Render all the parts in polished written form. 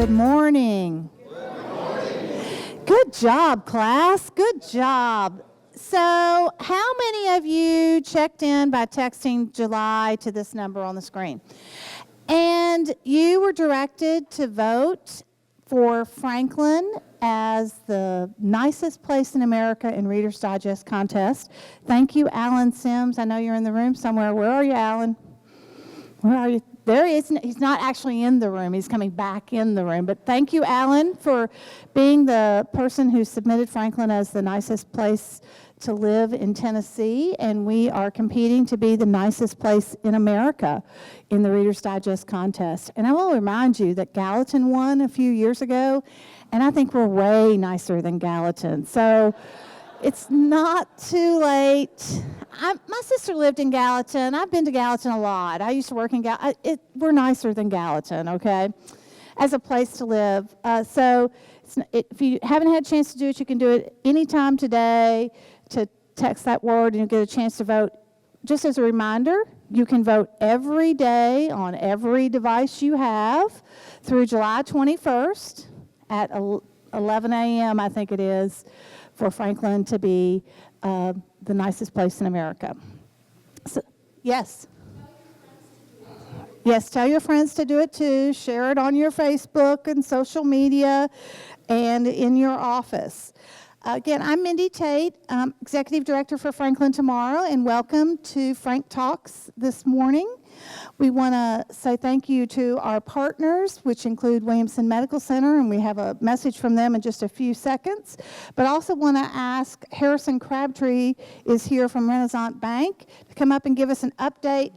Good morning. Good job, class. Good job. So, how many of you checked in by texting July to this number on the screen? And you were directed to vote for Franklin as the nicest place in America in Reader's Digest contest. Thank you, Alan Sims. I know you're in the room somewhere. Where are you, Alan? Where are you? There he is. He's not actually in the room. He's coming back in the room. But thank you, Alan, for being the person who submitted Franklin as the nicest place to live in Tennessee. And we are competing to be the nicest place in America in the Reader's Digest contest. And I will remind you that Gallatin won a few years ago, and I think we're way nicer than Gallatin. So it's not too late. My sister lived in Gallatin. I've been to Gallatin a lot. I used to work in Gallatin. We're nicer than Gallatin, okay, as a place to live. So if you haven't had a chance to do it, you can do it anytime today to text that word and you'll get a chance to vote. Just as a reminder, you can vote every day on every device you have through July 21st at 11 a.m., I think it is, for Franklin to be the nicest place in America. So, yes? Yes, tell your friends to do it too. Share it on your Facebook and social media and in your office. Again, I'm Mindy Tate, Executive Director for Franklin Tomorrow, and welcome to Frank Talks this morning. We want to say thank you to our partners, which include Williamson Medical Center, and we have a message from them in just a few seconds. But also want to ask Harrison Crabtree is here from Renaissance Bank to come up and give us an update.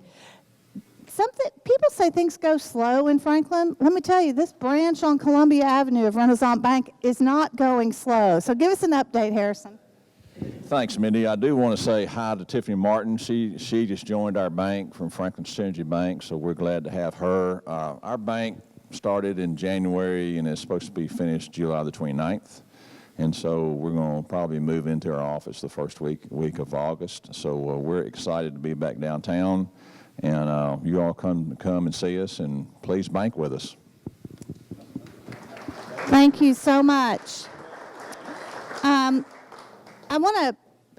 People say things go slow in Franklin. Let me tell you, this branch on Columbia Avenue of Renaissance Bank is not going slow. So give us an update, Harrison. Thanks, Mindy. I do want to say hi to Tiffany Martin. She just joined our bank from Franklin Synergy Bank, so we're glad to have her. Our bank started in January and is supposed to be finished July the 29th. And so we're going to probably move into our office the first week of August. So we're excited to be back downtown. And you all come and see us, and please bank with us. Thank you so much.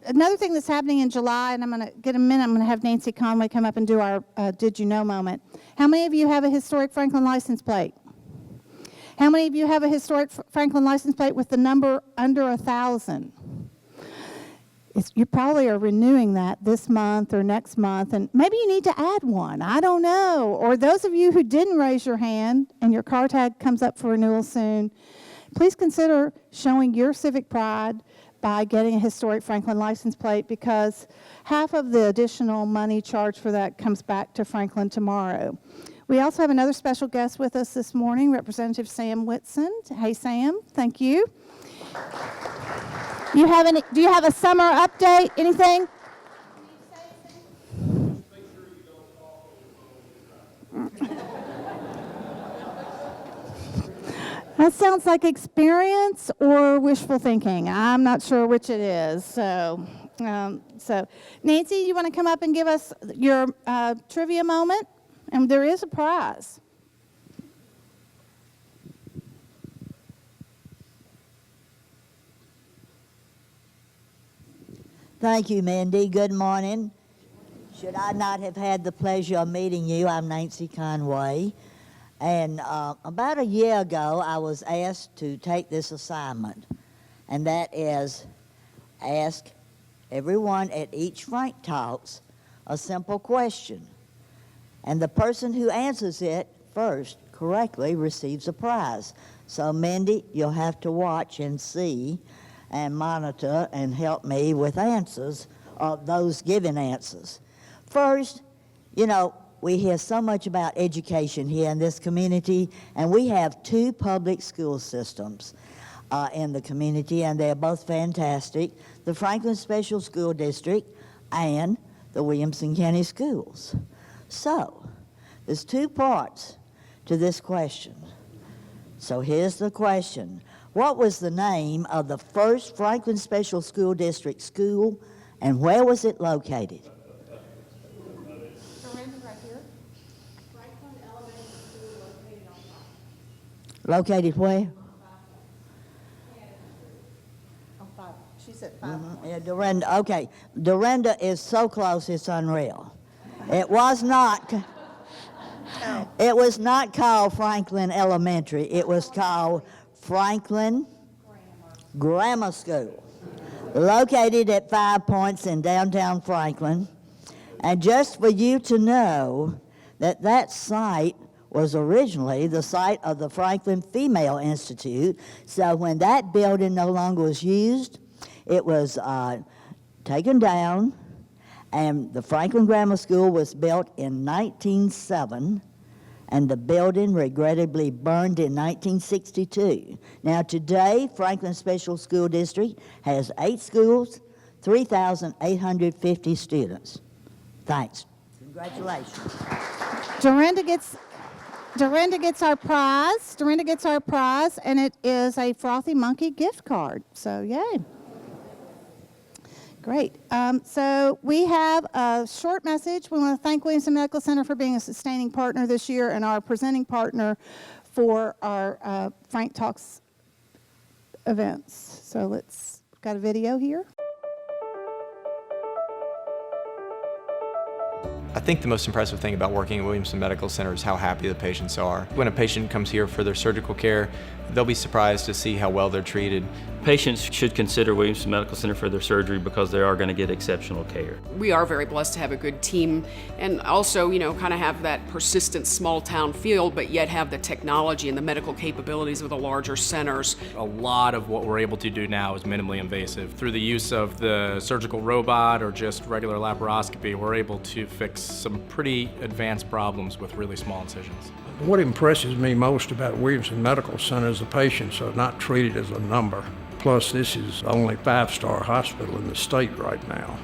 Another thing that's happening in July, and I'm going to get a minute, I'm going to have Nancy Conway come up and do our Did You Know moment. How many of you have a historic Franklin license plate? How many of you have a historic Franklin license plate with the number under 1,000? You probably are renewing that this month or next month, and maybe you need to add one. I don't know. Or those of you who didn't raise your hand and your car tag comes up for renewal soon, please consider showing your civic pride by getting a historic Franklin license plate, because half of the additional money charged for that comes back to Franklin Tomorrow. We also have another special guest with us this morning, Representative Sam Whitson. Hey, Sam, thank you. Do you have a summer update? Anything? That sounds like experience or wishful thinking. I'm not sure which it is. So Nancy, you want to come up and give us your trivia moment? And there is a prize. Thank you, Mindy. Good morning. Should I not have had the pleasure of meeting you, I'm Nancy Conway. And about a year ago, I was asked to take this assignment, and that is ask everyone at each Frank Talks a simple question. And the person who answers it first correctly receives a prize. So, Mindy, you'll have to watch and see and monitor and help me with answers of those given answers. First, we hear so much about education here in this community, and we have two public school systems in the community, and they're both fantastic, the Franklin Special School District and the Williamson County Schools. So, there's two parts to this question. So here's the question. What was the name of the first Franklin Special School District school, and where was it located? Located where? She said 5. Yeah, Dorinda. Okay, Dorinda is so close, it's unreal. It was not. It was not called Franklin Elementary. It was called Franklin Grammar School, located at 5 Points in downtown Franklin. And just for you to know that that site was originally the site of the Franklin Female Institute. So when that building no longer was used, it was taken down, and the Franklin Grammar School was built in 1907, and the building regrettably burned in 1962. Now today, Franklin Special School District has 8 schools, 3,850 students. Thanks. Congratulations. Dorinda gets our prize. Dorinda gets our prize, and it is a Frothy Monkey gift card. So, yay. Great. So we have a short message. We want to thank Williamson Medical Center for being a sustaining partner this year and our presenting partner for our Frank Talks events. So got a video here. I think the most impressive thing about working at Williamson Medical Center is how happy the patients are. When a patient comes here for their surgical care, they'll be surprised to see how well they're treated. Patients should consider Williamson Medical Center for their surgery because they are going to get exceptional care. We are very blessed to have a good team and also, kind of have that persistent small town feel, but yet have the technology and the medical capabilities of the larger centers. A lot of what we're able to do now is minimally invasive. Through the use of the surgical robot or just regular laparoscopy, we're able to fix some pretty advanced problems with really small incisions. What impresses me most about Williamson Medical Center is the patients are not treated as a number. Plus, this is the only 5-star hospital in the state right now.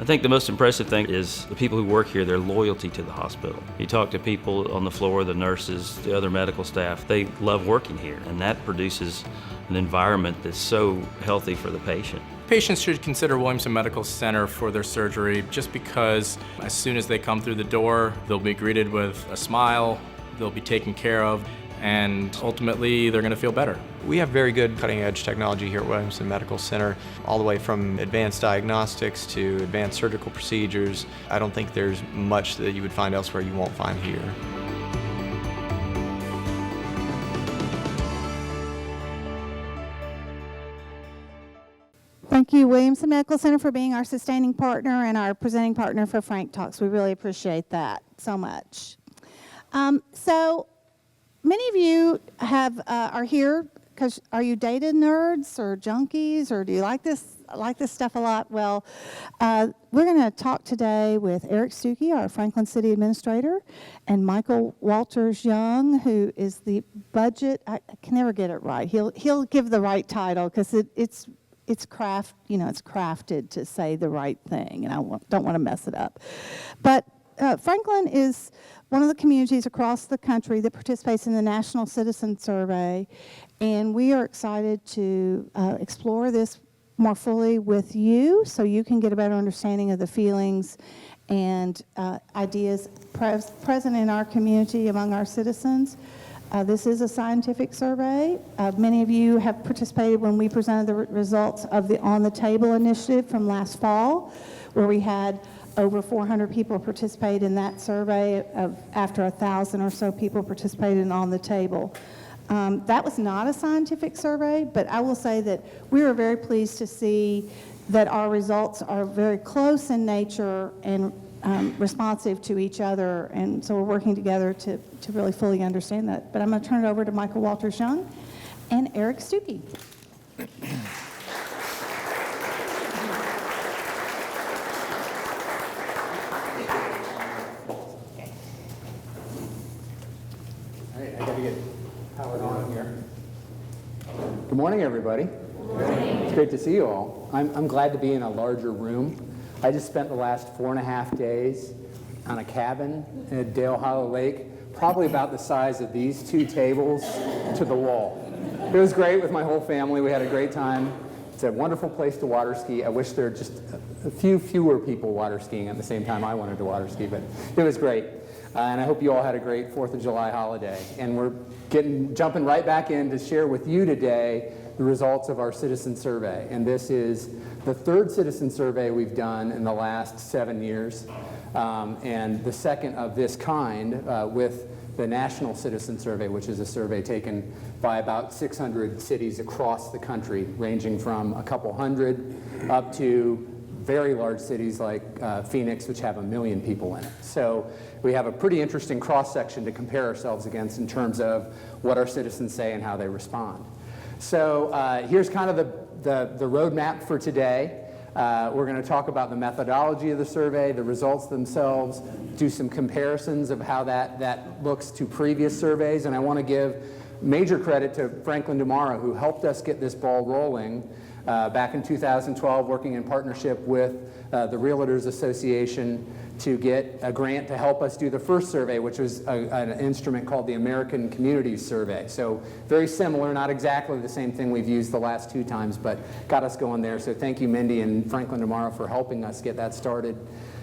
I think the most impressive thing is the people who work here, their loyalty to the hospital. You talk to people on the floor, the nurses, the other medical staff, they love working here, and that produces an environment that's so healthy for the patient. Patients should consider Williamson Medical Center for their surgery just because as soon as they come through the door, they'll be greeted with a smile, they'll be taken care of, and ultimately they're going to feel better. We have very good cutting-edge technology here at Williamson Medical Center, all the way from advanced diagnostics to advanced surgical procedures. I don't think there's much that you would find elsewhere you won't find here. Thank you, Williamson Medical Center, for being our sustaining partner and our presenting partner for Frank Talks. We really appreciate that so much. So many of you are here because are you data nerds or junkies, or do you like this stuff a lot? Well, we're going to talk today with Eric Stuckey, our Franklin City Administrator, and Michael Walters-Young, who is the budget. I can never get it right. He'll give the right title because it's crafted to say the right thing, and I don't want to mess it up. But Franklin is one of the communities across the country that participates in the National Citizen Survey, and we are excited to explore this more fully with you so you can get a better understanding of the feelings and ideas present in our community among our citizens. This is a scientific survey. Many of you have participated when we presented the results of the On the Table initiative from last fall, where we had over 400 people participate in that survey after 1,000 or so people participated in On the Table. That was not a scientific survey, but I will say that we were very pleased to see that our results are very close in nature and responsive to each other, and so we're working together to really fully understand that. But I'm going to turn it over to Michael Walters-Young and Eric Stuckey. I got to get powered on here. Good morning, everybody. Good morning. It's great to see you all. I'm glad to be in a larger room. I just spent the last 4.5 days on a cabin at Dale Hollow Lake, probably about the size of these 2 tables to the wall. It was great with my whole family. We had a great time. It's a wonderful place to water ski. I wish there were just a few fewer people water skiing at the same time I wanted to water ski, but it was great. And I hope you all had a great 4th of July holiday. And we're jumping right back in to share with you today the results of our citizen survey. And this is the 3rd citizen survey we've done in the last 7 years, and the 2nd of this kind with the National Citizen Survey, which is a survey taken by about 600 cities across the country, ranging from a couple hundred up to very large cities like Phoenix, which have 1 million people in it. So we have a pretty interesting cross-section to compare ourselves against in terms of what our citizens say and how they respond. So here's kind of the roadmap for today. We're going to talk about the methodology of the survey, the results themselves, do some comparisons of how that looks to previous surveys, and I want to give major credit to Franklin Demara, who helped us get this ball rolling back in 2012, working in partnership with the Realtors Association to get a grant to help us do the first survey, which was an instrument called the American Communities Survey. So very similar, not exactly the same thing we've used the last 2 times, but got us going there. So thank you, Mindy and Franklin Demara, for helping us get that started.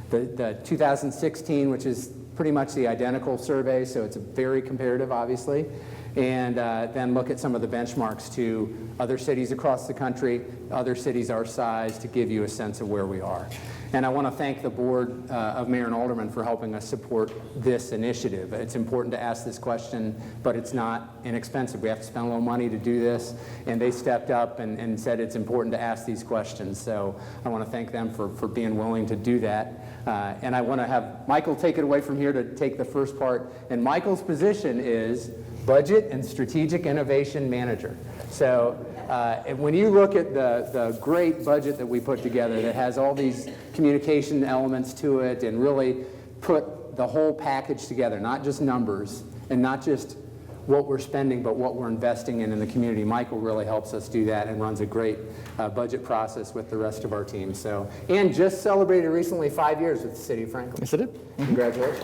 The 2016, which is pretty much the identical survey, so it's very comparative, obviously. And then look at some of the benchmarks to other cities across the country, other cities our size, to give you a sense of where we are. And I want to thank the Board of Mayor and Aldermen for helping us support this initiative. It's important to ask this question, but it's not inexpensive. We have to spend a little money to do this, and they stepped up and said it's important to ask these questions. So I want to thank them for being willing to do that. And I want to have Michael take it away from here to take the first part. And Michael's position is Budget and Strategic Innovation Manager. So when you look at the great budget that we put together that has all these communication elements to it and really put the whole package together, not just numbers and not just what we're spending, but what we're investing in the community. Michael really helps us do that and runs a great budget process with the rest of our team. So, and just celebrated recently 5 years with the City of Franklin. Yes, it did. Congratulations.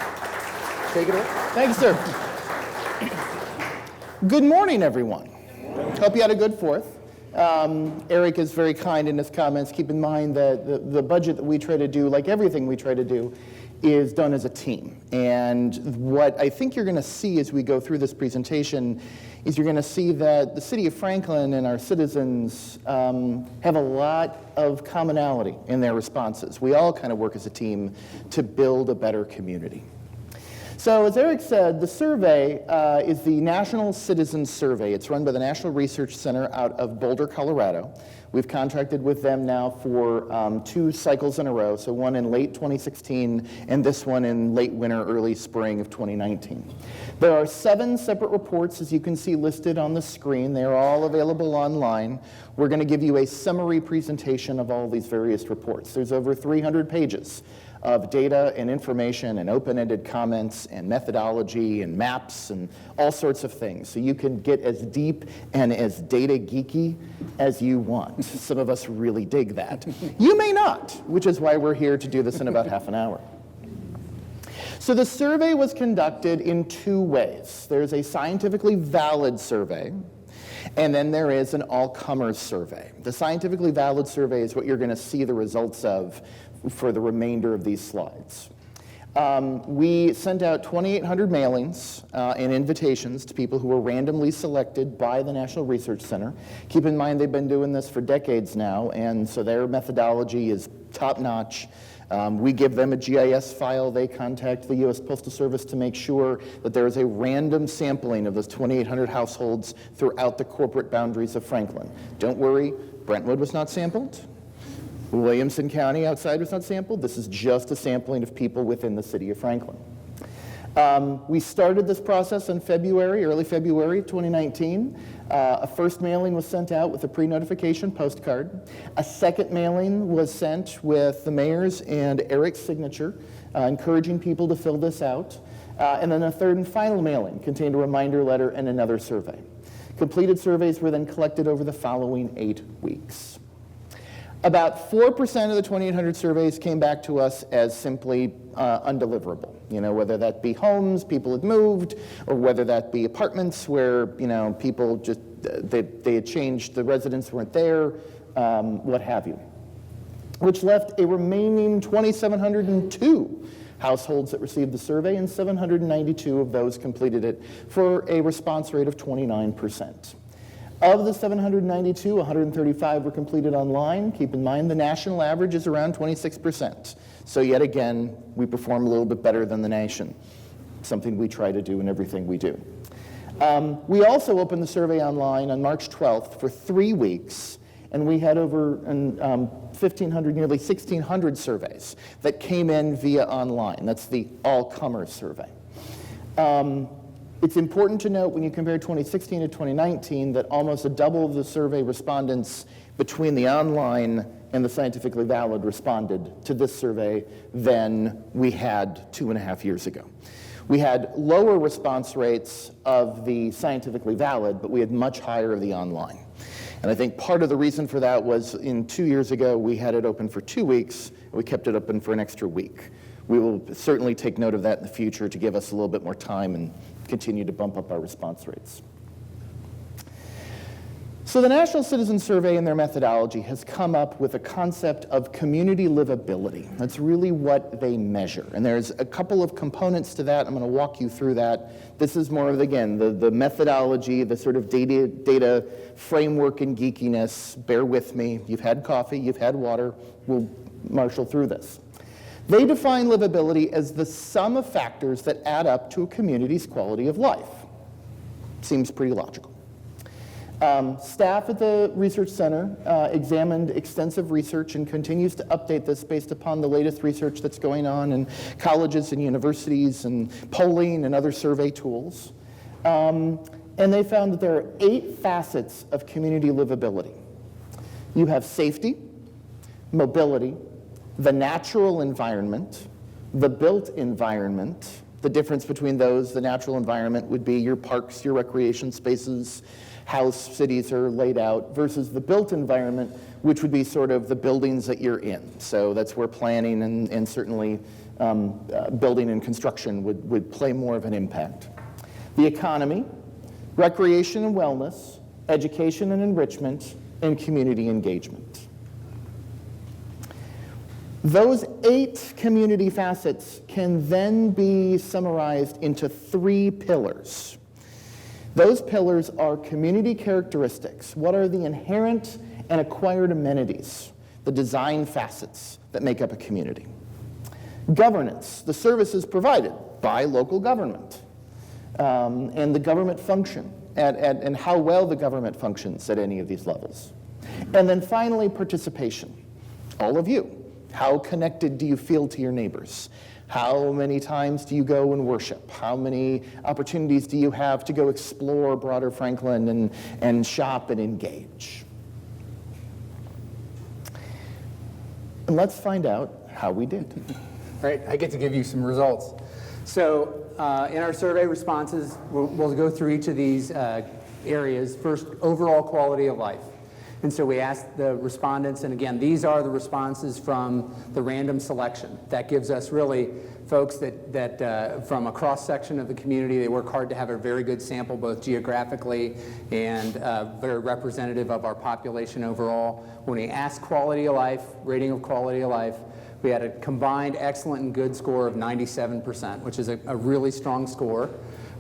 Take it away. Thank you, sir. Good morning, everyone. Hope you had a good 4th. Eric is very kind in his comments. Keep in mind that the budget that we try to do, like everything we try to do, is done as a team. And what I think you're going to see as we go through this presentation is you're going to see that the City of Franklin and our citizens have a lot of commonality in their responses. We all kind of work as a team to build a better community. So as Eric said, the survey is the National Citizen Survey. It's run by the National Research Center out of Boulder, Colorado. We've contracted with them now for 2 cycles in a row, so one in late 2016 and this one in late winter, early spring of 2019. There are 7 separate reports, as you can see listed on the screen. They're all available online. We're going to give you a summary presentation of all these various reports. There's over 300 pages of data and information and open-ended comments and methodology and maps and all sorts of things. So you can get as deep and as data geeky as you want. Some of us really dig that. You may not, which is why we're here to do this in about half an hour. So the survey was conducted in 2 ways. There's a scientifically valid survey, and then there is an all-comers survey. The scientifically valid survey is what you're going to see the results of for the remainder of these slides. We sent out 2,800 mailings and invitations to people who were randomly selected by the National Research Center. Keep in mind they've been doing this for decades now, and so their methodology is top-notch. We give them a GIS file. They contact the U.S. Postal Service to make sure that there is a random sampling of those 2,800 households throughout the corporate boundaries of Franklin. Don't worry, Brentwood was not sampled. Williamson County outside was not sampled. This is just a sampling of people within the city of Franklin. We started this process in early February 2019. A first mailing was sent out with a pre-notification postcard. A second mailing was sent with the mayor's and Eric's signature, encouraging people to fill this out. And then a third and final mailing contained a reminder letter and another survey. Completed surveys were then collected over the following 8 weeks. About 4% of the 2,800 surveys came back to us as simply undeliverable. Whether that be homes, people had moved, or whether that be apartments where, people just, they had changed, the residents weren't there, what have you. Which left a remaining 2,702 households that received the survey, and 792 of those completed it for a response rate of 29%. Of the 792, 135 were completed online. Keep in mind the national average is around 26%. So yet again, we perform a little bit better than the nation, something we try to do in everything we do. We also opened the survey online on March 12th for 3 weeks, and we had over 1,500, nearly 1,600 surveys that came in via online. That's the all-comers survey. It's important to note when you compare 2016 to 2019 that almost a double of the survey respondents between the online and the scientifically valid responded to this survey than we had 2.5 years ago. We had lower response rates of the scientifically valid, but we had much higher of the online. And I think part of the reason for that was 2 years ago, we had it open for 2 weeks, and we kept it open for an extra week. We will certainly take note of that in the future to give us a little bit more time and continue to bump up our response rates. So the National Citizen Survey and their methodology has come up with a concept of community livability. That's really what they measure. And there's a couple of components to that. I'm going to walk you through that. This is more of, again, the methodology, the sort of data framework and geekiness. Bear with me. You've had coffee, you've had water. We'll marshal through this. They define livability as the sum of factors that add up to a community's quality of life. Seems pretty logical. Staff at the Research Center examined extensive research and continues to update this based upon the latest research that's going on in colleges and universities and polling and other survey tools. And they found that there are 8 facets of community livability. You have safety, mobility, the natural environment, the built environment. The difference between those, the natural environment would be your parks, your recreation spaces, how cities are laid out, versus the built environment, which would be sort of the buildings that you're in. So that's where planning and certainly building and construction would play more of an impact. The economy, recreation and wellness, education and enrichment, and community engagement. Those 8 community facets can then be summarized into 3 pillars. Those pillars are community characteristics. What are the inherent and acquired amenities, the design facets that make up a community? Governance, the services provided by local government, and the government function, and how well the government functions at any of these levels. And then finally, participation. All of you. How connected do you feel to your neighbors? How many times do you go and worship? How many opportunities do you have to go explore broader Franklin and shop and engage? And let's find out how we did. All right, I get to give you some results. So in our survey responses, we'll go through each of these areas. First, overall quality of life. And so we asked the respondents, and again, these are the responses from the random selection. That gives us really folks that from a cross-section of the community, they work hard to have a very good sample, both geographically and very representative of our population overall. When we asked quality of life, rating of quality of life, we had a combined excellent and good score of 97%, which is a really strong score.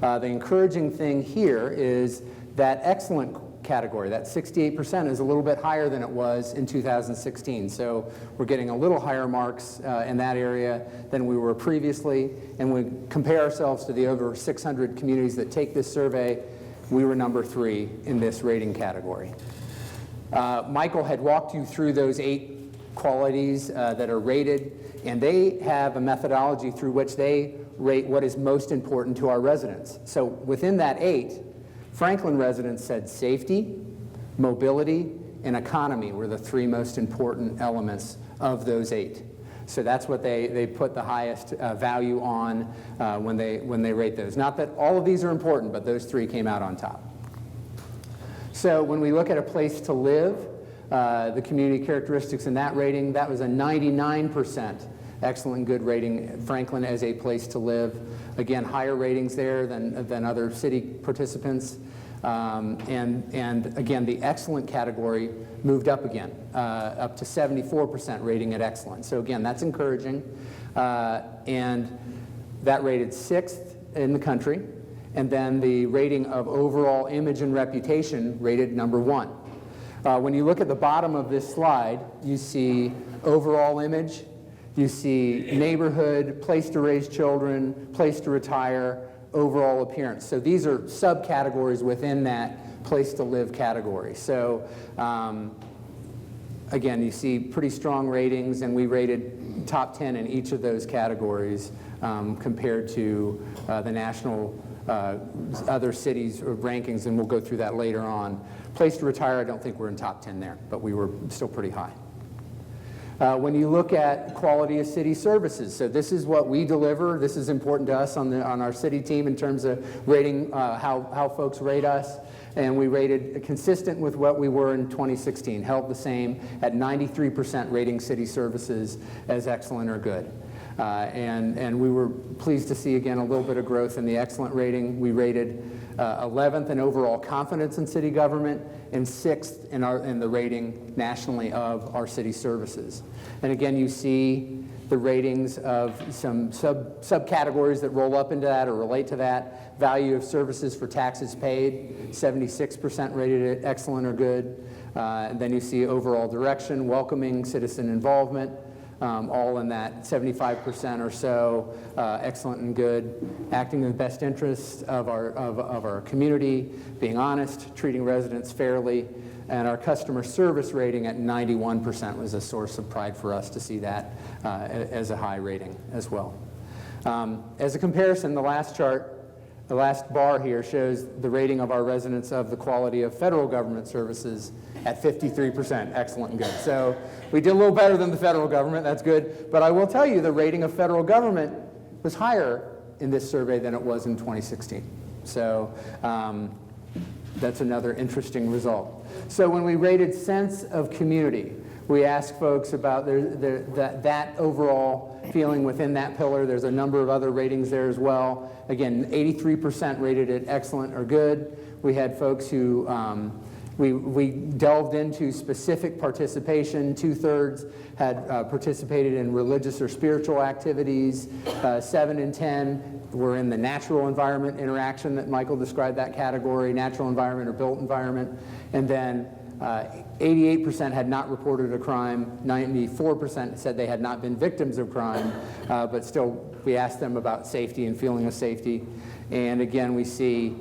The encouraging thing here is that excellent category, that 68%, is a little bit higher than it was in 2016. So we're getting a little higher marks in that area than we were previously. And when we compare ourselves to the over 600 communities that take this survey, we were number 3 in this rating category. Michael had walked you through those 8 qualities that are rated, and they have a methodology through which they rate what is most important to our residents. So within that 8, Franklin residents said safety, mobility, and economy were the 3 most important elements of those 8. So that's what they put the highest value on when they rate those. Not that all of these are important, but those 3 came out on top. So when we look at a place to live, the community characteristics in that rating, that was a 99% excellent good rating, Franklin as a place to live. Again, higher ratings there than other city participants. And again, the excellent category moved up again, up to 74% rating at excellent. So again, that's encouraging. And that rated 6th in the country. And then the rating of overall image and reputation rated number 1. When you look at the bottom of this slide, you see overall image, you see neighborhood, place to raise children, place to retire, overall appearance. So these are subcategories within that place to live category. So again, you see pretty strong ratings, and we rated top 10 in each of those categories compared to the national other cities' rankings, and we'll go through that later on. Place to retire, I don't think we're in top 10 there, but we were still pretty high. When you look at quality of city services, so this is what we deliver. This is important to us on our city team in terms of rating, how folks rate us. And we rated consistent with what we were in 2016, held the same at 93% rating city services as excellent or good. And we were pleased to see, again, a little bit of growth in the excellent rating. We rated 11th in overall confidence in city government and 6th in the rating nationally of our city services. And again, you see the ratings of some subcategories that roll up into that or relate to that. Value of services for taxes paid, 76% rated excellent or good. And then you see overall direction, welcoming, citizen involvement, all in that 75% or so, excellent and good, acting in the best interest of our community, being honest, treating residents fairly, and our customer service rating at 91% was a source of pride for us to see that as a high rating as well. As a comparison, the last chart, the last bar here shows the rating of our residents of the quality of federal government services at 53%, excellent and good. So we did a little better than the federal government, that's good. But I will tell you the rating of federal government was higher in this survey than it was in 2016. So that's another interesting result. So when we rated sense of community, we asked folks about that overall feeling within that pillar. There's a number of other ratings there as well. Again, 83% rated it excellent or good. We had folks who, we delved into specific participation. 2/3 had participated in religious or spiritual activities. 7 in 10 were in the natural environment interaction that Michael described that category, natural environment or built environment. And then 88% had not reported a crime, 94% said they had not been victims of crime, but still we asked them about safety and feeling of safety. And again, we see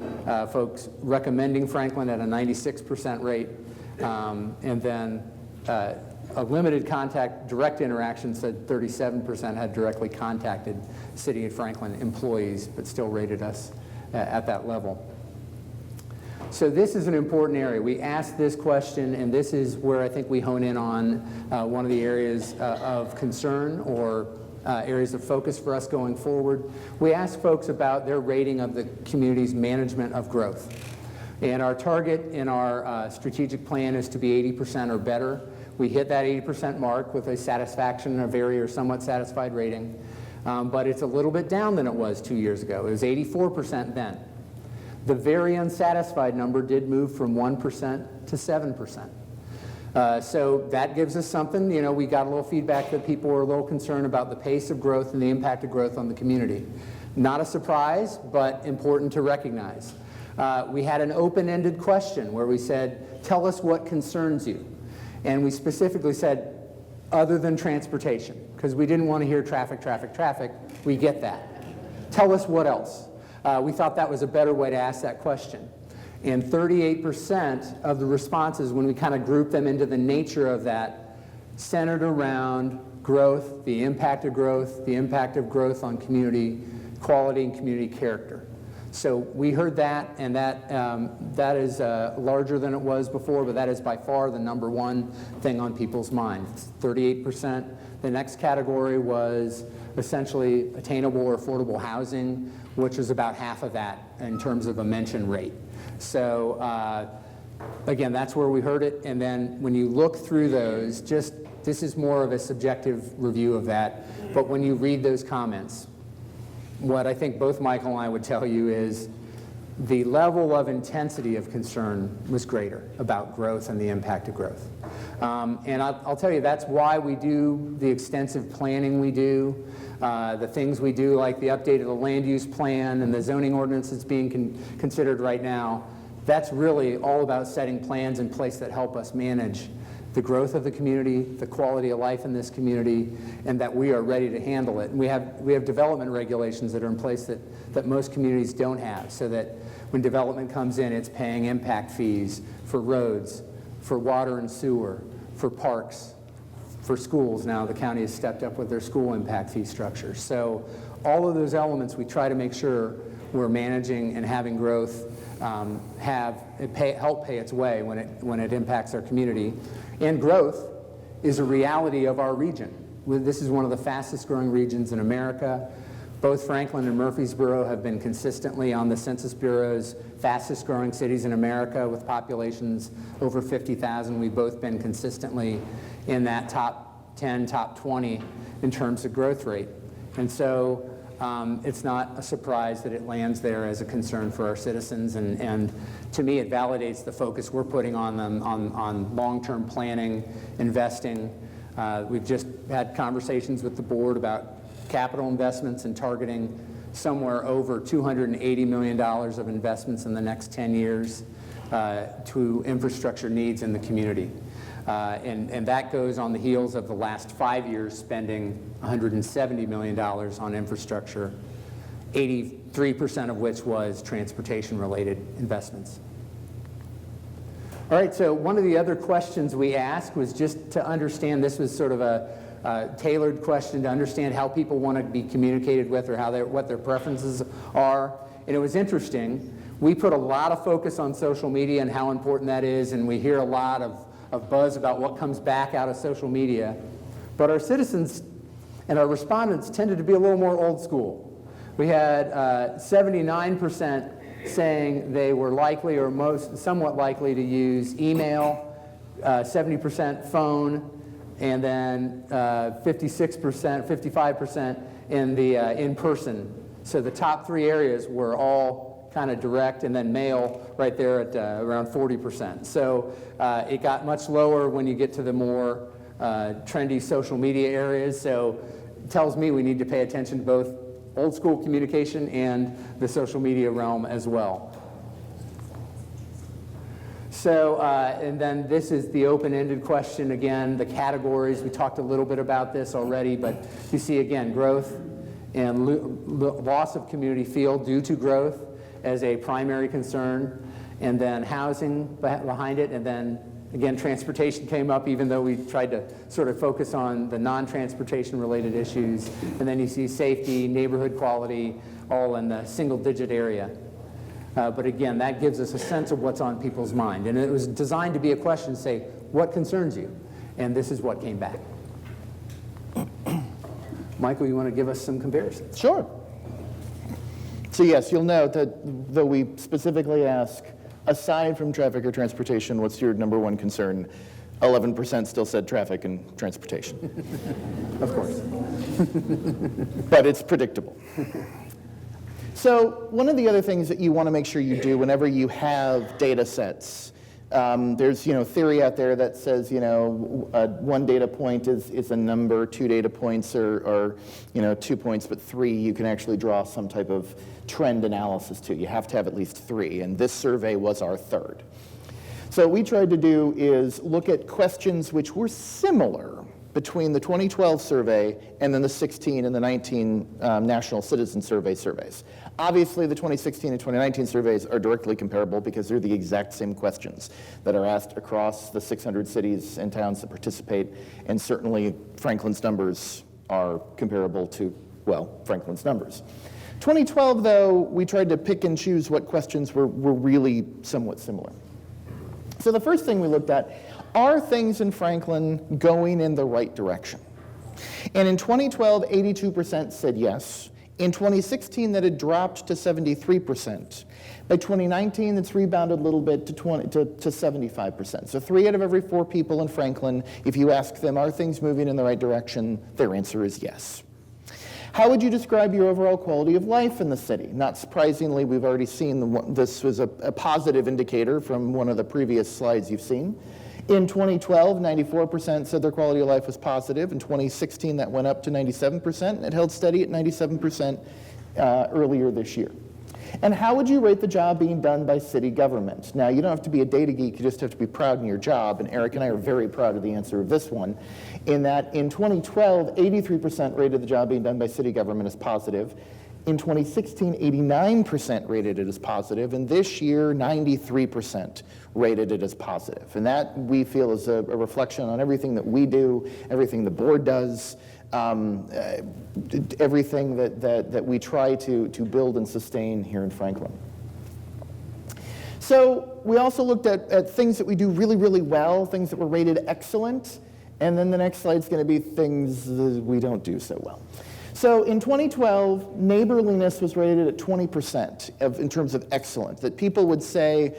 folks recommending Franklin at a 96% rate, and then a limited contact direct interaction said 37% had directly contacted City of Franklin employees, but still rated us at that level. So this is an important area. We asked this question, and this is where I think we hone in on one of the areas of concern or areas of focus for us going forward. We asked folks about their rating of the community's management of growth. And our target in our strategic plan is to be 80% or better. We hit that 80% mark with a satisfaction, a very or somewhat satisfied rating. But it's a little bit down than it was 2 years ago. It was 84% then. The very unsatisfied number did move from 1% to 7%. So that gives us something. You know, we got a little feedback that people were a little concerned about the pace of growth and the impact of growth on the community. Not a surprise, but important to recognize. We had an open-ended question where we said, tell us what concerns you. And we specifically said, other than transportation, because we didn't want to hear traffic, traffic, traffic. We get that. Tell us what else. We thought that was a better way to ask that question. And 38% of the responses, when we kind of group them into the nature of that, centered around growth, the impact of growth on community quality and community character. So we heard that, and that is larger than it was before, but that is by far the number one thing on people's minds. 38%. The next category was essentially attainable or affordable housing, which is about half of that in terms of a mention rate. So again, that's where we heard it. And then when you look through those, this is more of a subjective review of that. But when you read those comments, what I think both Michael and I would tell you is the level of intensity of concern was greater about growth and the impact of growth. And I'll tell you, that's why we do the extensive planning we do, the things we do like the update of the land use plan and the zoning ordinance that's being considered right now. That's really all about setting plans in place that help us manage the growth of the community, the quality of life in this community, and that we are ready to handle it. And we have development regulations that are in place that most communities don't have, so that when development comes in, it's paying impact fees for roads, for water and sewer, for parks, for schools. Now the county has stepped up with their school impact fee structure. So all of those elements, we try to make sure we're managing and having growth help pay its way when it impacts our community. And growth is a reality of our region. This is one of the fastest growing regions in America. Both Franklin and Murfreesboro have been consistently on the Census Bureau's fastest growing cities in America with populations over 50,000. We've both been consistently in that top 10, top 20 in terms of growth rate. And so it's not a surprise that it lands there as a concern for our citizens, and to me it validates the focus we're putting on them on long-term planning, investing. We've just had conversations with the board about capital investments and targeting somewhere over $280 million of investments in the next 10 years to infrastructure needs in the community. And that goes on the heels of the last 5 years spending $170 million on infrastructure, 83% of which was transportation-related investments. All right, so one of the other questions we asked was just to understand, this was sort of a tailored question to understand how people want to be communicated with or what their preferences are. And it was interesting. We put a lot of focus on social media and how important that is, and we hear a lot of buzz about what comes back out of social media. But our citizens and our respondents tended to be a little more old school. We had 79% saying they were likely or somewhat likely to use email, 70% phone, and then 55% in the in-person. So the top three areas were all kind of direct, and then mail right there at around 40%. So it got much lower when you get to the more trendy social media areas. So it tells me we need to pay attention to both old school communication and the social media realm as well. So, and then this is the open-ended question again, the categories. We talked a little bit about this already, but you see again, growth and loss of community feel due to growth as a primary concern, and then housing behind it, and then again, transportation came up even though we tried to sort of focus on the non-transportation related issues, and then you see safety, neighborhood quality, all in the single-digit area. But again, that gives us a sense of what's on people's mind. And it was designed to be a question to say, what concerns you? And this is what came back. Michael, you want to give us some comparisons? Sure. So yes, you'll note that though we specifically ask, aside from traffic or transportation, what's your number one concern? 11% still said traffic and transportation. Of course. But it's predictable. So one of the other things that you want to make sure you do whenever you have data sets, there's theory out there that says one data point is a number, 2 data points are 2 points, but 3 you can actually draw some type of trend analysis to. You have to have at least 3, and this survey was our 3rd. So what we tried to do is look at questions which were similar between the 2012 survey and then the 16 and the 19 National Citizen Survey surveys. Obviously, the 2016 and 2019 surveys are directly comparable because they're the exact same questions that are asked across the 600 cities and towns that participate, and certainly Franklin's numbers are comparable to, well, Franklin's numbers. 2012, though, we tried to pick and choose what questions were really somewhat similar. So the first thing we looked at, are things in Franklin going in the right direction? And in 2012, 82% said yes. In 2016, that had dropped to 73%. By 2019, it's rebounded a little bit to 75%. So 3 out of every 4 people in Franklin, if you ask them, are things moving in the right direction, their answer is yes. How would you describe your overall quality of life in the city? Not surprisingly, we've already seen this was a positive indicator from one of the previous slides you've seen. In 2012, 94% said their quality of life was positive. In 2016, that went up to 97%, and it held steady at 97% earlier this year. And how would you rate the job being done by city government? Now, you don't have to be a data geek, you just have to be proud in your job, and Eric and I are very proud of the answer of this one, in that in 2012, 83% rated the job being done by city government as positive. In 2016, 89% rated it as positive, and this year, 93% rated it as positive. And that, we feel, is a reflection on everything that we do, everything the board does, everything that we try to build and sustain here in Franklin. So we also looked at things that we do really, really well, things that were rated excellent, and then the next slide is going to be things that we don't do so well. So in 2012, neighborliness was rated at 20% in terms of excellent, that people would say,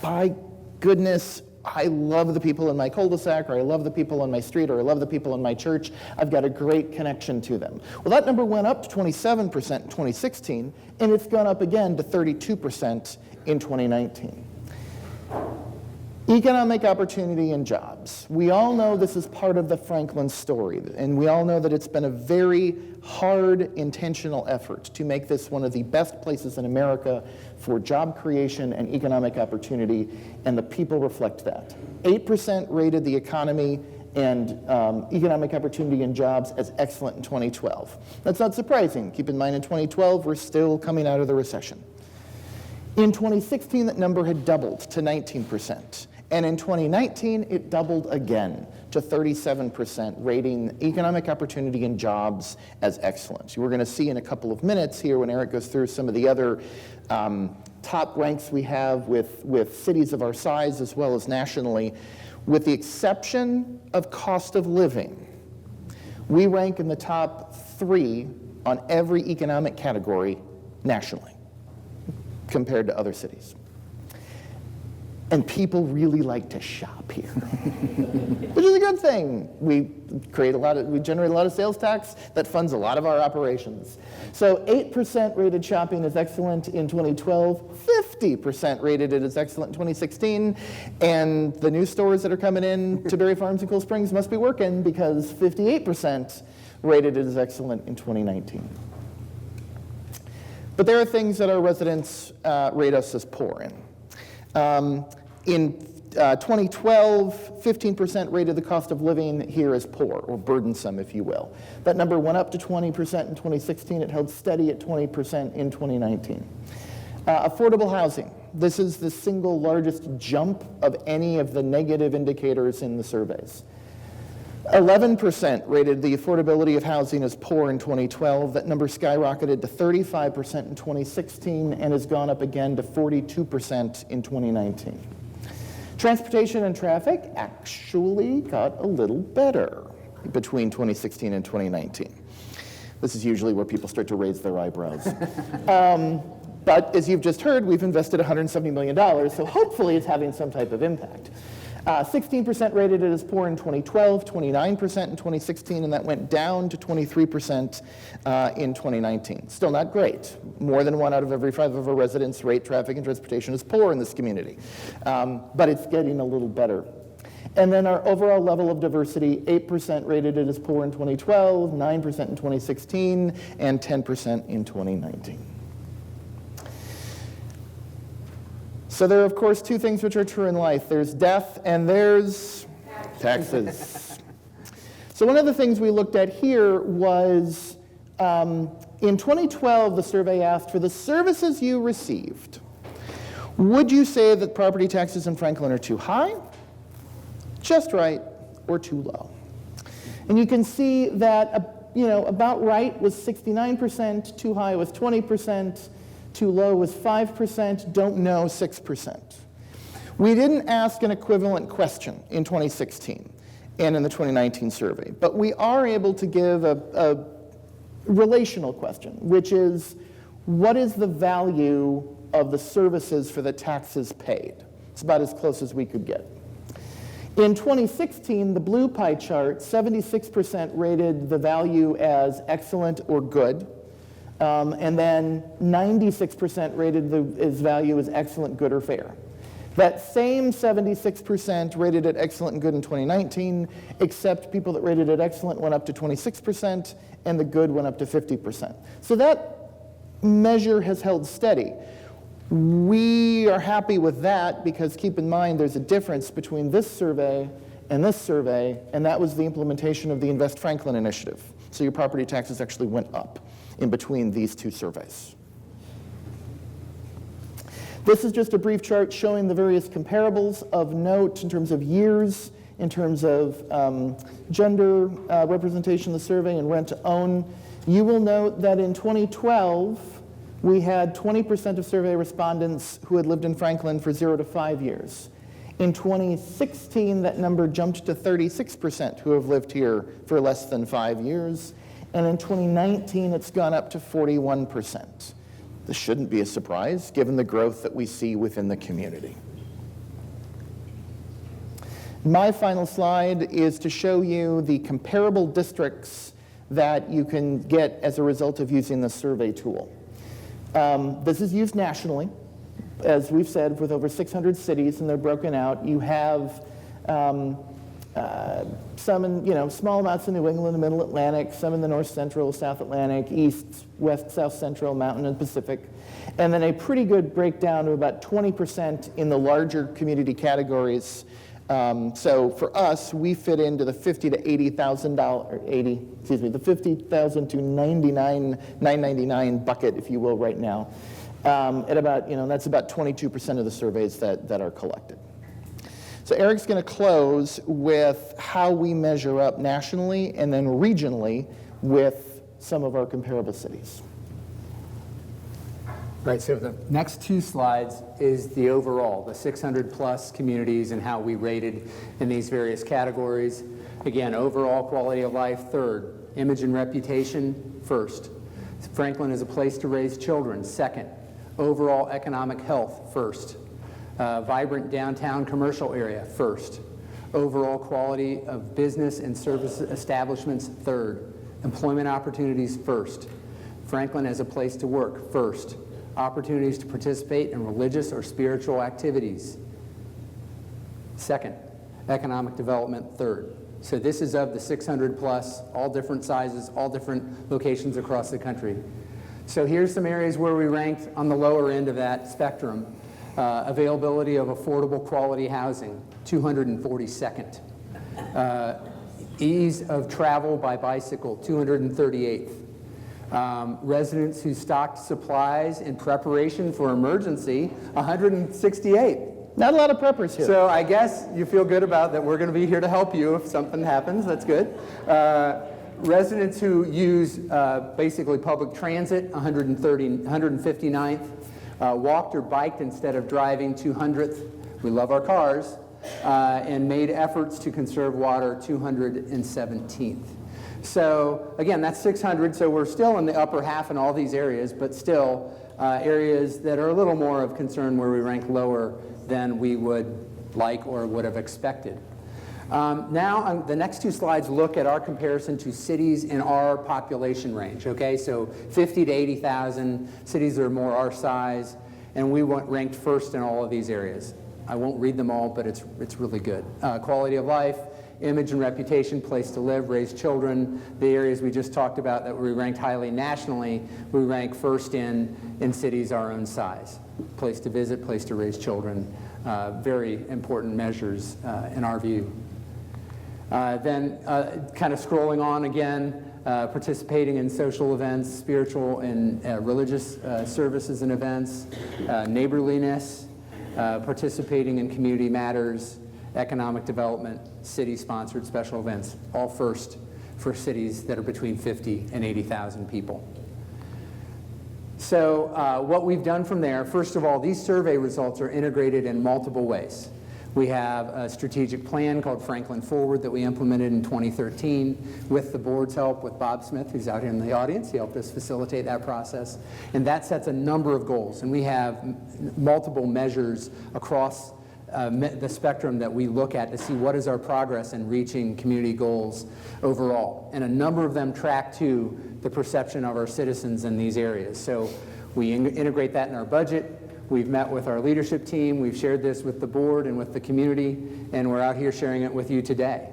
by goodness, I love the people in my cul-de-sac, or I love the people on my street, or I love the people in my church. I've got a great connection to them. Well, that number went up to 27% in 2016, and it's gone up again to 32% in 2019. Economic opportunity and jobs. We all know this is part of the Franklin story, and we all know that it's been a very hard, intentional effort to make this one of the best places in America for job creation and economic opportunity, and the people reflect that. 8% rated the economy and economic opportunity and jobs as excellent in 2012. That's not surprising. Keep in mind, in 2012, we're still coming out of the recession. In 2016, that number had doubled to 19%. And in 2019, it doubled again to 37%, rating economic opportunity and jobs as excellent. We're going to see in a couple of minutes here when Eric goes through some of the other top ranks we have with cities of our size as well as nationally. With the exception of cost of living, we rank in the top 3 on every economic category nationally compared to other cities. And people really like to shop here, which is a good thing. We generate a lot of sales tax that funds a lot of our operations. So 8% rated shopping as excellent in 2012, 50% rated it as excellent in 2016, and the new stores that are coming in to Berry Farms and Cool Springs must be working, because 58% rated it as excellent in 2019. But there are things that our residents rate us as poor in. In 2012, 15% rated the cost of living here as poor, or burdensome, if you will. That number went up to 20% in 2016. It held steady at 20% in 2019. Affordable housing. This is the single largest jump of any of the negative indicators in the surveys. 11% rated the affordability of housing as poor in 2012. That number skyrocketed to 35% in 2016 and has gone up again to 42% in 2019. Transportation and traffic actually got a little better between 2016 and 2019. This is usually where people start to raise their eyebrows. But as you've just heard, we've invested $170 million, so hopefully it's having some type of impact. 16% rated it as poor in 2012, 29% in 2016, and that went down to 23% in 2019. Still not great. More than 1 out of every 5 of our residents rate traffic and transportation as poor in this community. But it's getting a little better. And then our overall level of diversity, 8% rated it as poor in 2012, 9% in 2016, and 10% in 2019. So there are, of course, 2 things which are true in life. There's death and there's taxes. So one of the things we looked at here was, in 2012, the survey asked, for the services you received, would you say that property taxes in Franklin are too high, just right, or too low? And you can see that, about right was 69%, too high was 20%, too low was 5%, don't know 6%. We didn't ask an equivalent question in 2016 and in the 2019 survey, but we are able to give a relational question, which is, what is the value of the services for the taxes paid? It's about as close as we could get. In 2016, the blue pie chart, 76% rated the value as excellent or good, and then 96% rated its value as excellent, good, or fair. That same 76% rated it excellent and good in 2019, except people that rated it excellent went up to 26%, and the good went up to 50%. So that measure has held steady. We are happy with that because keep in mind there's a difference between this survey, and that was the implementation of the Invest Franklin initiative. So your property taxes actually went up in between these two surveys. This is just a brief chart showing the various comparables of note in terms of years, in terms of gender representation of the survey and rent to own. You will note that in 2012, we had 20% of survey respondents who had lived in Franklin for 0 to 5 years. In 2016, that number jumped to 36% who have lived here for less than 5 years. And in 2019, it's gone up to 41%. This shouldn't be a surprise, given the growth that we see within the community. My final slide is to show you the comparable districts that you can get as a result of using the survey tool. This is used nationally, as we've said, with over 600 cities, and they're broken out. You have some in, small amounts in New England, the Middle Atlantic, some in the North Central, South Atlantic, East, West, South Central, Mountain, and Pacific. And then a pretty good breakdown of about 20% in the larger community categories. So for us, we fit into the $50,000 to $80,000, the $50,000 to $999 bucket, if you will, right now. At about, that's about 22% of the surveys that are collected. So Eric's going to close with how we measure up nationally and then regionally with some of our comparable cities. Right, so the next two slides is the overall, the 600 plus communities and how we rated in these various categories. Again, overall quality of life, third. Image and reputation, first. Franklin is a place to raise children, second. Overall economic health, first. Vibrant downtown commercial area, first. Overall quality of business and service establishments, third. Employment opportunities, first. Franklin as a place to work, first. Opportunities to participate in religious or spiritual activities, second. Economic development, third. So this is of the 600 plus, all different sizes, all different locations across the country. So here's some areas where we ranked on the lower end of that spectrum. Availability of affordable quality housing, 242nd. Ease of travel by bicycle, 238th. Residents who stocked supplies in preparation for emergency, 168th. Not a lot of preppers here. So I guess you feel good about that we're going to be here to help you if something happens. That's good. Residents who use basically public transit, 159th. Walked or biked instead of driving, 200th. We love our cars. And made efforts to conserve water, 217th. So again, that's 600, so we're still in the upper half in all these areas, but still areas that are a little more of concern where we rank lower than we would like or would have expected. Now, the next two slides look at our comparison to cities in our population range, okay? So 50 to 80,000, cities that are more our size, and we ranked first in all of these areas. I won't read them all, but it's really good. Quality of life, image and reputation, place to live, raise children, the areas we just talked about that we ranked highly nationally, we rank first in cities our own size. Place to visit, place to raise children, very important measures in our view. Then kind of scrolling on again, participating in social events, spiritual and religious services and events, neighborliness, participating in community matters, economic development, city-sponsored special events, all first for cities that are between 50 and 80,000 people. So what we've done from there, first of all, these survey results are integrated in multiple ways. We have a strategic plan called Franklin Forward that we implemented in 2013 with the board's help, with Bob Smith, who's out here in the audience. He helped us facilitate that process. And that sets a number of goals. And we have multiple measures across the spectrum that we look at to see what is our progress in reaching community goals overall. And a number of them track to the perception of our citizens in these areas. So we integrate that in our budget. We've met with our leadership team. We've shared this with the board and with the community, and we're out here sharing it with you today.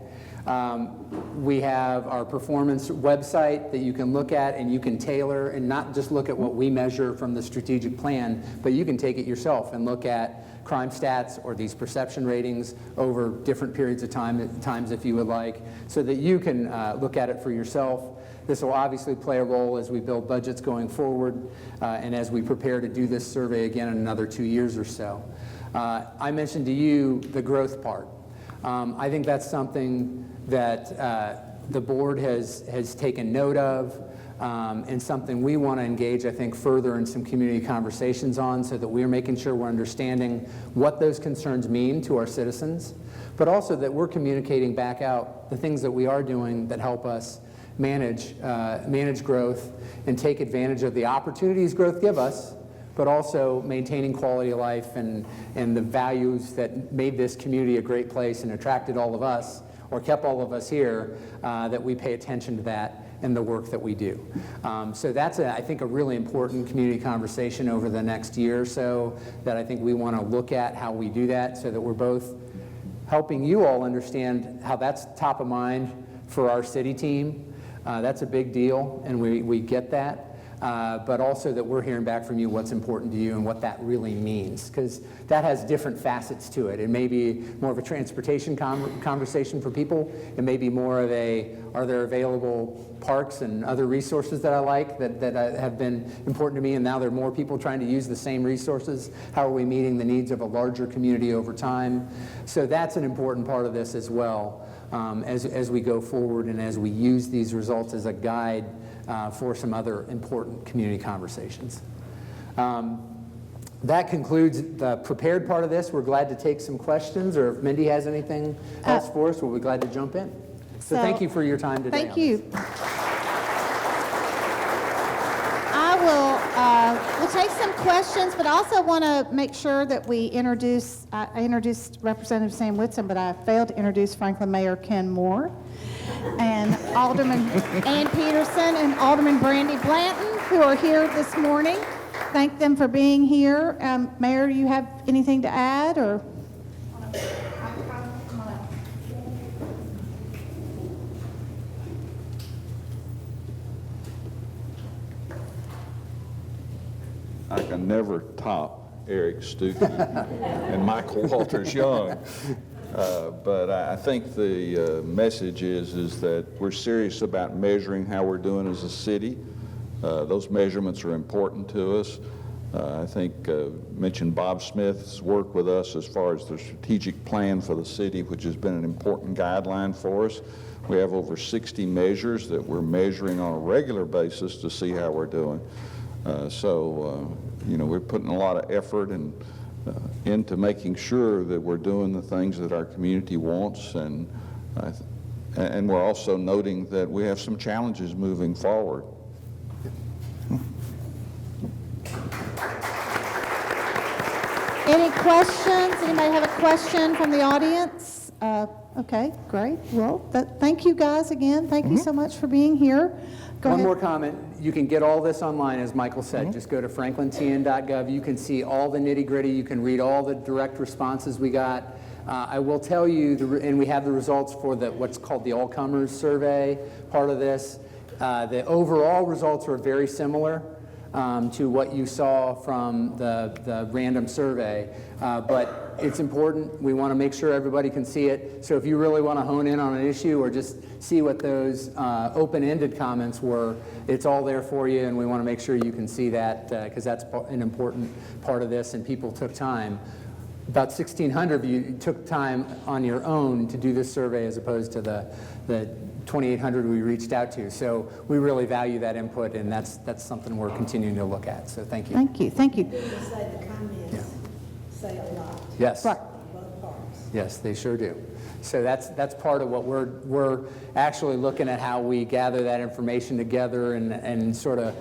We have our performance website that you can look at and you can tailor and not just look at what we measure from the strategic plan, but you can take it yourself and look at crime stats or these perception ratings over different periods of times if you would like, so that you can look at it for yourself. This will obviously play a role as we build budgets going forward and as we prepare to do this survey again in another 2 years or so. I mentioned to you the growth part. I think that's something that the board has taken note of and something we want to engage, I think, further in some community conversations on, so that we're making sure we're understanding what those concerns mean to our citizens, but also that we're communicating back out the things that we are doing that help us manage growth and take advantage of the opportunities growth give us, but also maintaining quality of life and the values that made this community a great place and attracted all of us, or kept all of us here, that we pay attention to that in the work that we do. So that's, I think, a really important community conversation over the next year or so, that I think we want to look at how we do that, so that we're both helping you all understand how that's top of mind for our city team. That's a big deal, and we get that. But also that we're hearing back from you what's important to you and what that really means, because that has different facets to it. It may be more of a transportation conversation for people. It may be more of a, are there available parks and other resources that I like that have been important to me, and now there are more people trying to use the same resources. How are we meeting the needs of a larger community over time? So that's an important part of this as well, as we go forward and as we use these results as a guide for some other important community conversations. That concludes the prepared part of this. We're glad to take some questions, or if Mindy has anything else for us, we'll be glad to jump in. So thank you for your time today. Thank you. I will, we'll take some questions, but I also want to make sure that we introduce, I introduced Representative Sam Whitson, but I failed to introduce Franklin Mayor Ken Moore, and Alderman Ann Peterson and Alderman Brandy Blanton, who are here this morning. Thank them for being here. Mayor, you have anything to add, or? I can never top Eric Stuckey and Michael Walters Young. But I think the message is that we're serious about measuring how we're doing as a city. Those measurements are important to us. I think mentioned Bob Smith's work with us as far as the strategic plan for the city, which has been an important guideline for us. We have over 60 measures that we're measuring on a regular basis to see how we're doing. You know, we're putting a lot of effort and into making sure that we're doing the things that our community wants, and we're also noting that we have some challenges moving forward. Any questions? Anybody have a question from the audience? Okay, great. Well, thank you guys again. Thank you so much for being here. Go One ahead. more comment. You can get all this online, as Michael said. Just go to franklintn.gov. You can see all the nitty-gritty. You can read all the direct responses we got. I will tell you, and we have the results for what's called the all-comers survey part of this. The overall results are very similar to what you saw from the random survey, but it's important. We want to make sure everybody can see it. So if you really want to hone in on an issue or just see what those open-ended comments were, it's all there for you, and we want to make sure you can see that, because that's an important part of this, and people took time. About 1,600 of you took time on your own to do this survey, as opposed to the 2,800 we reached out to. So we really value that input, and that's something we're continuing to look at. So thank you. Thank you. Thank you. Say the comments say a lot. Yes. Right. Both parts. Yes, they sure do. So that's part of what we're actually looking at, how we gather that information together and sort of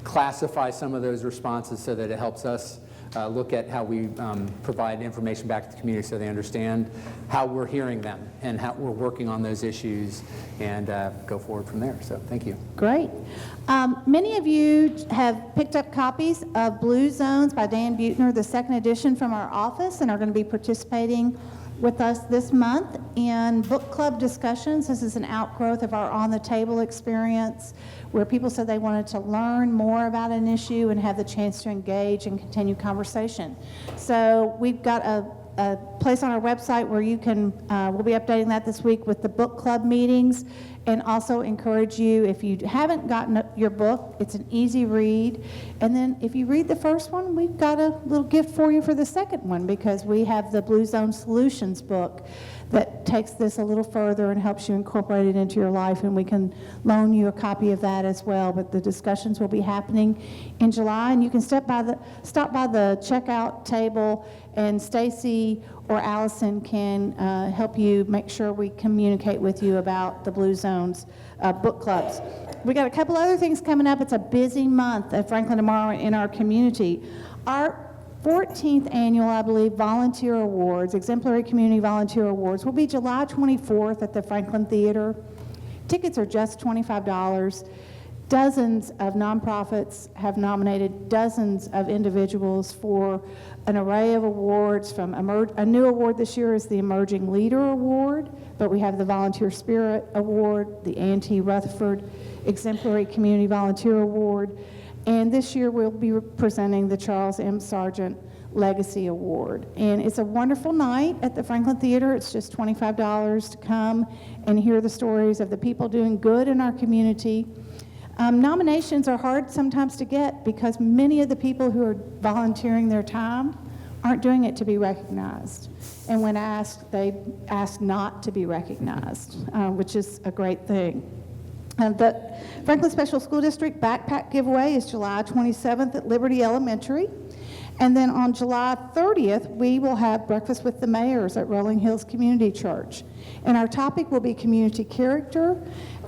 classify some of those responses so that it helps us look at how we provide information back to the community so they understand how we're hearing them and how we're working on those issues, and go forward from there. So thank you. Great. Many of you have picked up copies of Blue Zones by Dan Buettner, the second edition from our office, and are going to be participating with us this month in book club discussions. This is an outgrowth of our On the Table experience, where people said they wanted to learn more about an issue and have the chance to engage and continue conversation. So we've got a place on our website where you can, we'll be updating that this week with the book club meetings, and also encourage you, if you haven't gotten your book, it's an easy read. And then if you read the first one, we've got a little gift for you for the second one, because we have the Blue Zone Solutions book that takes this a little further and helps you incorporate it into your life, and we can loan you a copy of that as well. But the discussions will be happening in July, and you can stop by the checkout table, and Stacy or Allison can help you make sure we communicate with you about the Blue Zones book clubs. We got a couple other things coming up. It's a busy month at Franklin tomorrow in our community. Our 14th annual, I believe, volunteer awards, exemplary community volunteer awards, will be July 24th at the Franklin Theater. Tickets are just $25. Dozens of nonprofits have nominated dozens of individuals for an array of awards. From a new award this year is the Emerging Leader Award, but we have the Volunteer Spirit Award, the A&T Rutherford Exemplary Community Volunteer Award, and this year we'll be presenting the Charles M. Sargent Legacy Award. And it's a wonderful night at the Franklin Theater. It's just $25 to come and hear the stories of the people doing good in our community. Nominations are hard sometimes to get because many of the people who are volunteering their time aren't doing it to be recognized. And when asked, they ask not to be recognized, which is a great thing. The Franklin Special School District Backpack Giveaway is July 27th at Liberty Elementary. And then on July 30th, we will have Breakfast with the Mayors at Rolling Hills Community Church. And our topic will be community character.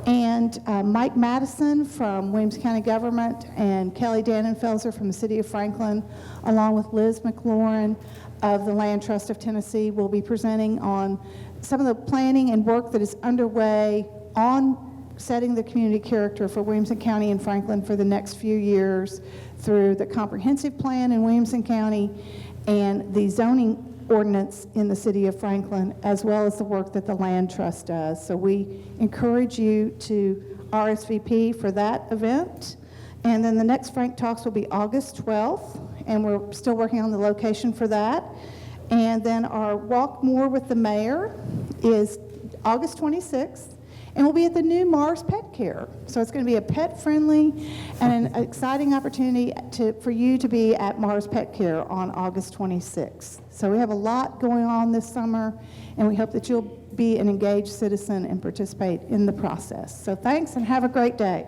And Mike Madison from Williams County Government and Kelly Dannenfelser from the City of Franklin, along with Liz McLaurin of the Land Trust of Tennessee, will be presenting on some of the planning and work that is underway on setting the community character for Williamson County and Franklin for the next few years through the comprehensive plan in Williamson County and the zoning ordinance in the City of Franklin, as well as the work that the Land Trust does. So we encourage you to RSVP for that event. And then the next Frank Talks will be August 12th, and we're still working on the location for that. And then our Walk More with the Mayor is August 26th. And we'll be at the new Mars Pet Care. So it's going to be a pet-friendly and an exciting opportunity for you to be at Mars Pet Care on August 26th. So we have a lot going on this summer, and we hope that you'll be an engaged citizen and participate in the process. So thanks, and have a great day.